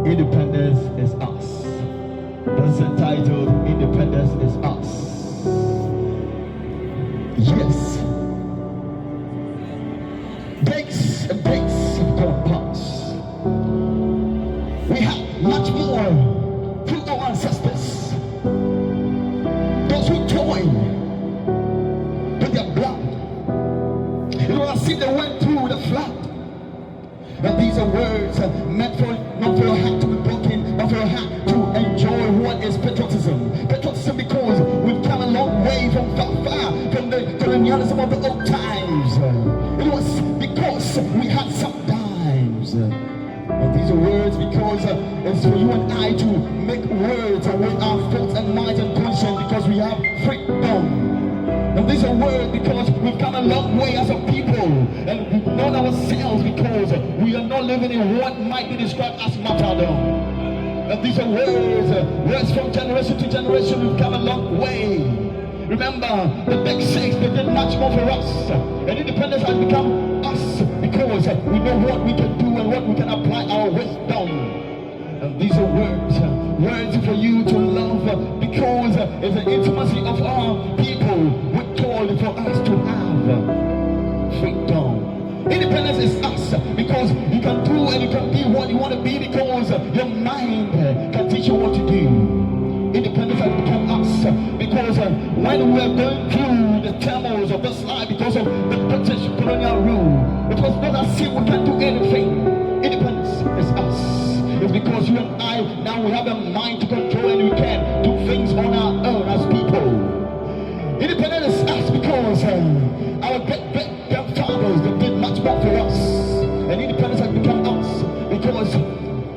Independence is us. That's entitled Independence is Us. Yes. Days and days have gone past. We have much more through our ancestors. Those who joined with their blood. You know, I see they went through the flood. And these are words meant for not for your heart to be broken, but for your heart to enjoy what is patriotism. Patriotism because we've come a long way from far from the colonialism of the old times. It was because we had some times. And these are words because it's for you and I to make words with our thoughts and minds and conscience because we have freedom. And these are words because we've come a long way as a people and we've known ourselves because we are not living in what might be described as martyrdom. And these are words from generation to generation. We've come a long way. Remember, the big six, they did much more for us. And independence has become us because we know what we can do and what we can apply our wisdom. And these are words for you to love because it's the intimacy of our people. We're told for us to have freedom. Independence is us because you can do and you can be what you want to be because your mind can teach you what to do. Independence has become us because when we are going through the turmoils of this life because of the British colonial rule, it was not as if we can do anything. Independence is us. It's because you and I now we have a mind to control and we can do things on our own as people. Independence is us because our grandfathers they did much more for us. And independence has become us because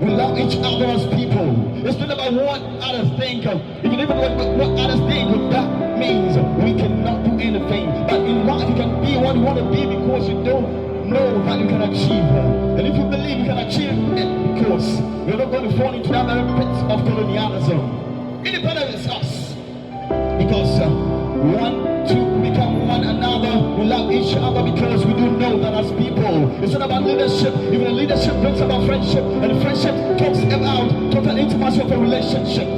we love each other as people. It's not about what others think. If you even what others think, that means we cannot do anything. But in life you can be what you want to be because you don't know that you can achieve. And if you believe you can achieve it because you're not going to fall into that very pit of colonialism. Independence is us. Because we want to become one another. We love each other because we do know that as people, it's not about leadership. Even the leadership brings about friendship. And the friendship talks about total intimacy of a relationship.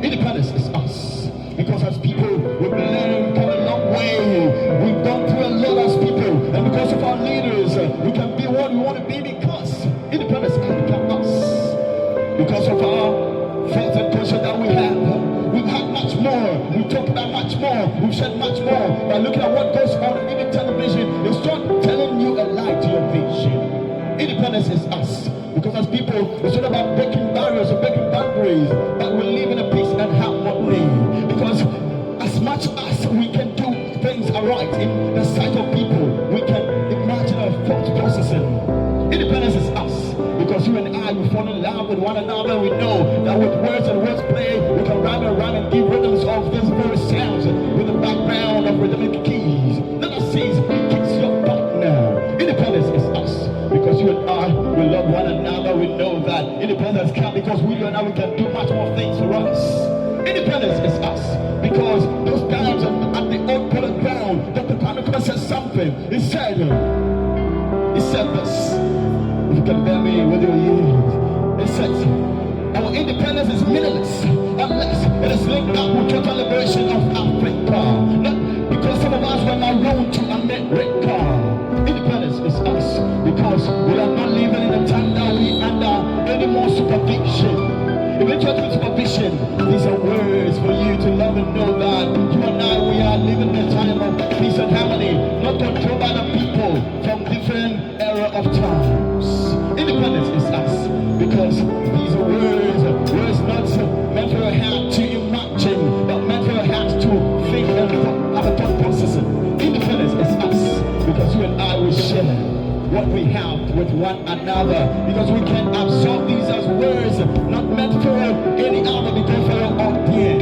Independence is us. Because as people, we've learned, we've come a long way. We've gone through a lot as people. And because of our leaders, we can be what we want to be because independence has become us. Because of our thoughts and conscience that we have. We've had much more. We've talked about much more. We've said much more. By looking at what goes on in television, it's not telling you a lie to your vision. Independence is us. Because as people, it's not about breaking barriers or breaking boundaries, but we live in a peace and harmony. Because as much as we can do things aright in the sight of people, we can imagine our thought processing. Independence is us. Because you and I, we fall in love with one another. We know that with words and words play, we can rhyme and give rhythms of these very sounds with the background of rhythmic keys. Let us see, kicks your butt now. Independence is us. Because you and I, we love one another. We know that independence can because we and I, we can do much more things for us. Independence is us. Because those times at the old polo ground, Dr. Panama said something. He said this. You can bear me with your ears. It says, our independence is meaningless unless it is linked up with total liberation of Africa. Not because some of us were marooned to America. Independence is us because we are not living in a time that we under any more supervision. Eventually supervision, these are words for you to love and know that you and I, we are living in a time of peace and harmony, not controlled by the people from different era of times. Independence is us because these are words not meant for your heart to imagine, but meant for your heart to think and have a thought processing. Independence is us because you and I will share what we have with one another because we can absorb these as words not meant for any other because for your audience.